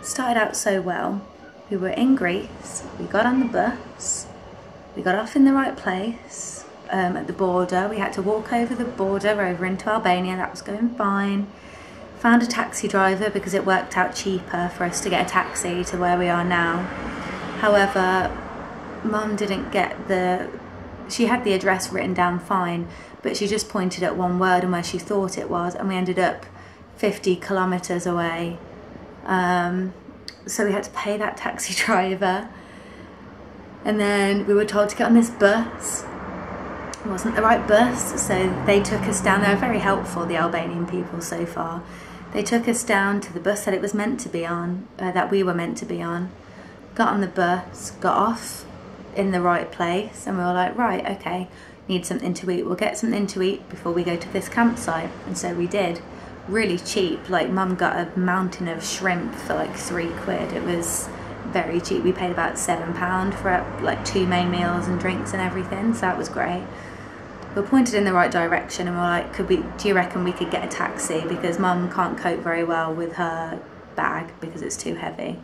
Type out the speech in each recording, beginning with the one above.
started out so well. We were in Greece, we got on the bus, we got off in the right place at the border. We had to walk over the border over into Albania, that was going fine. Found a taxi driver because it worked out cheaper for us to get a taxi to where we are now. However, Mum didn't get she had the address written down fine, but she just pointed at one word and where she thought it was, and we ended up 50 kilometers away. So we had to pay that taxi driver, and then we were told to get on this bus. It wasn't the right bus, so they took us down. They were very helpful, the Albanian people so far. They took us down to the bus that it was meant to be on, that we were meant to be on. Got on the bus, got off in the right place, and we were like, right, okay, need something to eat. We'll get something to eat before we go to this campsite. And so we did. Really cheap. Like, Mum got a mountain of shrimp for like £3. It was very cheap. We paid about £7 for like 2 main meals and drinks and everything, so that was great. We were pointed in the right direction, and we were like, do you reckon we could get a taxi, because Mum can't cope very well with her bag because it's too heavy.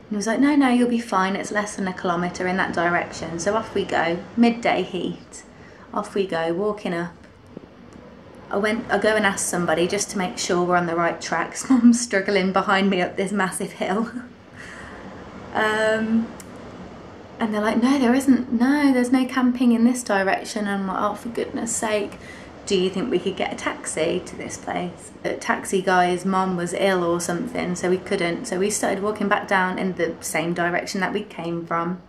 And he was like, no, you'll be fine, it's less than 1 kilometre in that direction. So off we go, midday heat, off we go, walking up. I go and ask somebody just to make sure we're on the right tracks. Mum's struggling behind me up this massive hill. And they're like, no, there isn't, no, there's no camping in this direction. And I'm like, oh, for goodness sake, do you think we could get a taxi to this place? The taxi guy's mum was ill or something, so we couldn't. So we started walking back down in the same direction that we came from,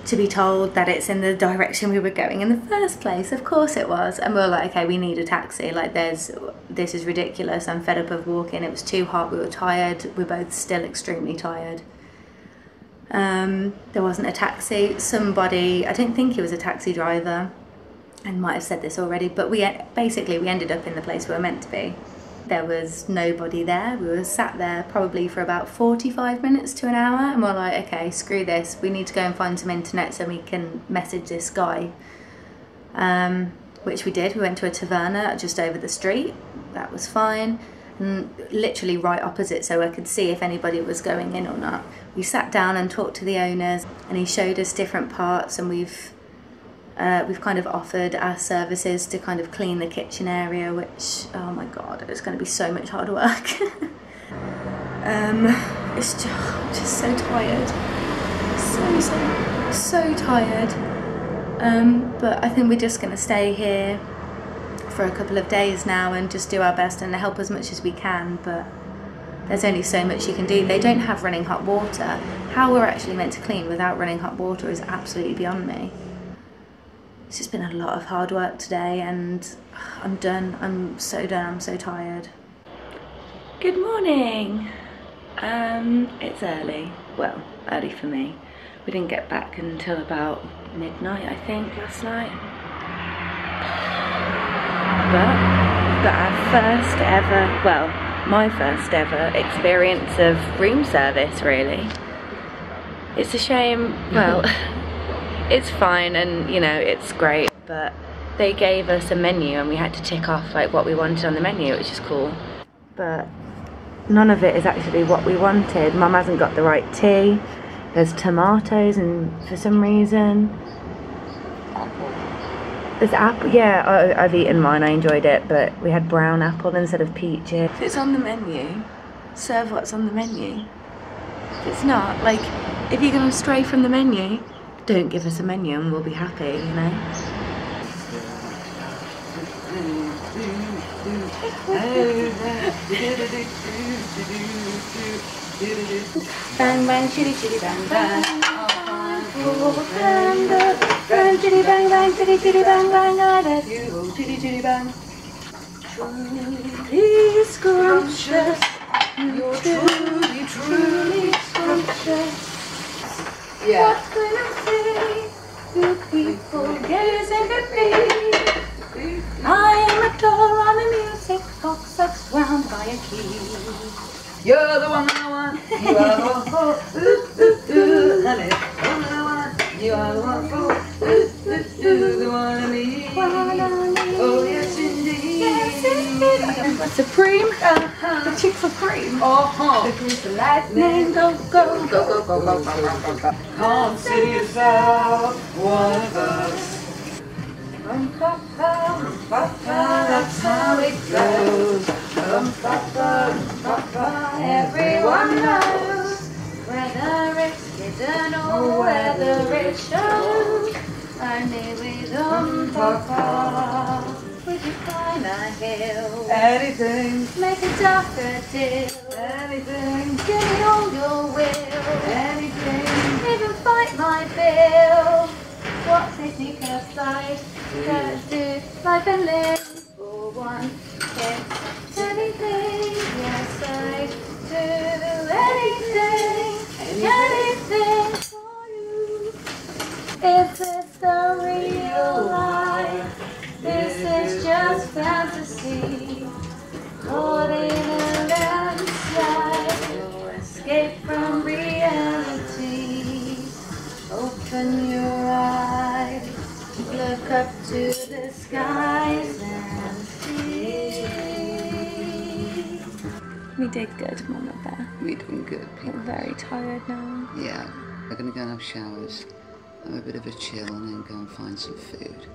to be told that it's in the direction we were going in the first place. Of course it was. And we were like, okay, we need a taxi. Like, this is ridiculous. I'm fed up of walking. It was too hot. We were tired. We're both still extremely tired. There wasn't a taxi. Somebody, I don't think he was a taxi driver, and might have said this already, but we ended up in the place we were meant to be. There was nobody there. We were sat there probably for about 45 minutes to an hour, and we're like, okay, screw this. We need to go and find some internet so we can message this guy. Which we did. We went to a taverna just over the street. That was fine. And literally right opposite, so I could see if anybody was going in or not. We sat down and talked to the owners, and he showed us different parts, and we've kind of offered our services to kind of clean the kitchen area, which, oh my god, it's going to be so much hard work. It's just so tired, so tired. But I think we're just going to stay here for a couple of days now and just do our best and help as much as we can, but there's only so much you can do. They don't have running hot water. How we're actually meant to clean without running hot water is absolutely beyond me. It's just been a lot of hard work today, and I'm done. I'm so done. I'm so tired. Good morning. It's early. Well, early for me. We didn't get back until about midnight, I think, last night. But we've got our first ever, well, my first ever experience of room service, really. It's a shame, well, it's fine and, you know, it's great, but they gave us a menu and we had to tick off like what we wanted on the menu, which is cool. But none of it is actually what we wanted. Mum hasn't got the right tea. There's tomatoes and for some reason. There's apple, yeah, I've eaten mine, I enjoyed it, but we had brown apple instead of peaches. If it's on the menu, serve what's on the menu. If it's not, like, if you're going to stray from the menu, don't give us a menu and we'll be happy, you know? Bang bang chitty chitty bang bang. Bang chitty bang bang chitty chitty bang bang. I love you chitty chitty bang. Truly scrumptious. You're truly truly scrumptious. Yeah. What can I say to people gazing at me? I'm a doll on a music box that's wound by a key. You're the one I want. You are the one for ooh ooh ooh, honey. The one I want. You are the one for ooh ooh ooh, the one I need. Oh yes indeed. Yes indeed. Supreme. The chick supreme. The lightning. Go, go, go, go, go, go, go, go. Consider yourself one of us. That's how it goes. Everyone knows. Whether it's hidden or whether it shows. Only with Papa. Would you climb a hill? Anything, Make a daffodil. anything, Give me all your will. anything. Even fight my bill. What's a sneak aside? Let's do life and live for one kiss. Anything, yes I do. Anything, anything for you. Is this the real life? This is just fantasy. Caught in a landslide. No escape from reality. Open your eyes. Look up to the skies and see. We did good, Mum, up there. We're doing good, We're people. very tired now. Yeah, we're gonna go and have showers, have a bit of a chill, and then go and find some food.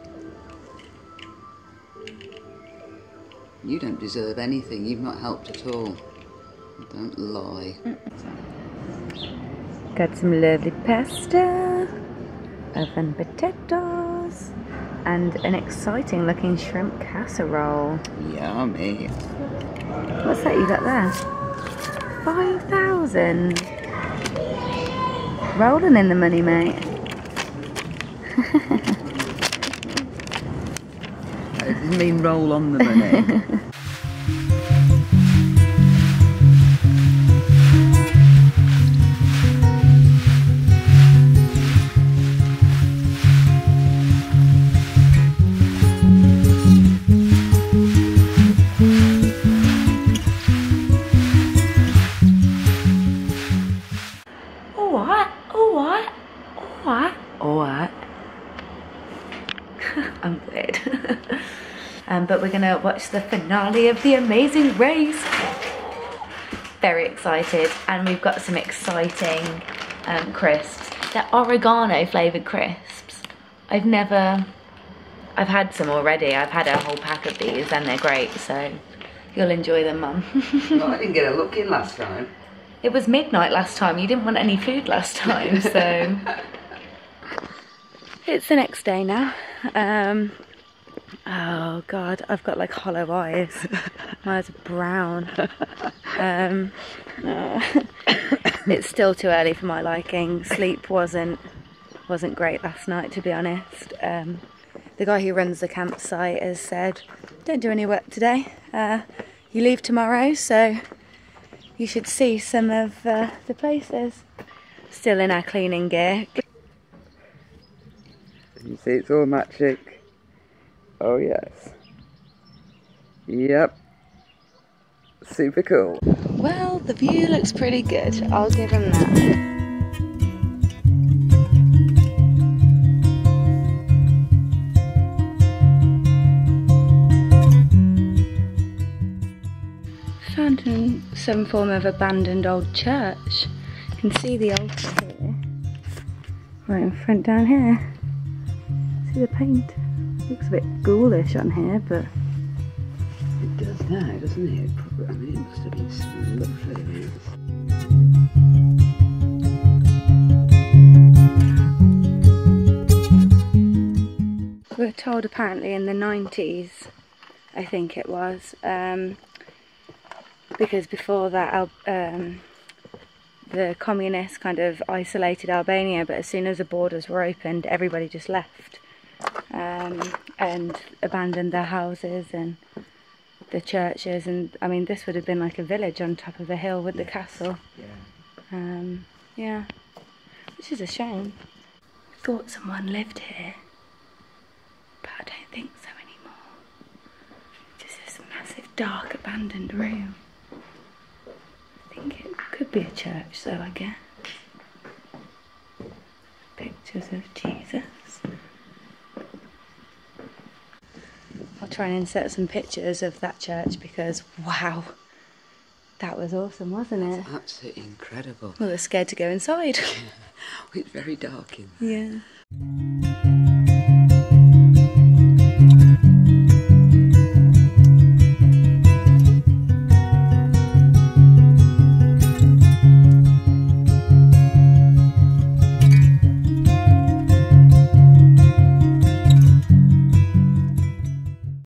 You don't deserve anything. You've not helped at all. Don't lie. Got some lovely pasta, oven potatoes, and an exciting looking shrimp casserole. Yummy. What's that you got there? 5,000. Rolling in the money, mate. I didn't mean roll on the money. Alright. I'm weird. But we're gonna watch the finale of The Amazing Race. Very excited, and we've got some exciting crisps. They're oregano flavoured crisps. I've had some already. I've had a whole pack of these and they're great, so you'll enjoy them, Mum. Well, I didn't get a look in last time. It was midnight last time. You didn't want any food last time, so. It's the next day now. Oh God, I've got like hollow eyes. My eyes are brown. It's still too early for my liking. Sleep wasn't great last night, to be honest. The guy who runs the campsite has said, don't do any work today. You leave tomorrow, so you should see some of the places. Still in our cleaning gear. You see, it's all magic. Oh yes. Yep. Super cool. Well, the view looks pretty good. I'll give him that. Found in some form of abandoned old church. You can see the altar here. Right in front down here. See the paint? Looks a bit ghoulish on here, but It does now, doesn't it? I mean, it must have been some lovely views. we're told apparently in the 90s, I think it was, because before that the communists kind of isolated Albania, but as soon as the borders were opened, everybody just left and abandoned their houses and the churches, and I mean this would have been like a village on top of a hill with the castle. Yeah, which is a shame. Thought someone lived here, but I don't think so anymore. Just this massive dark abandoned room. I think it could be a church though, I guess. Pictures of Jesus. try and insert some pictures of that church because, wow, that was awesome, wasn't it? That's absolutely incredible. We were scared to go inside. It's very dark in Yeah. there.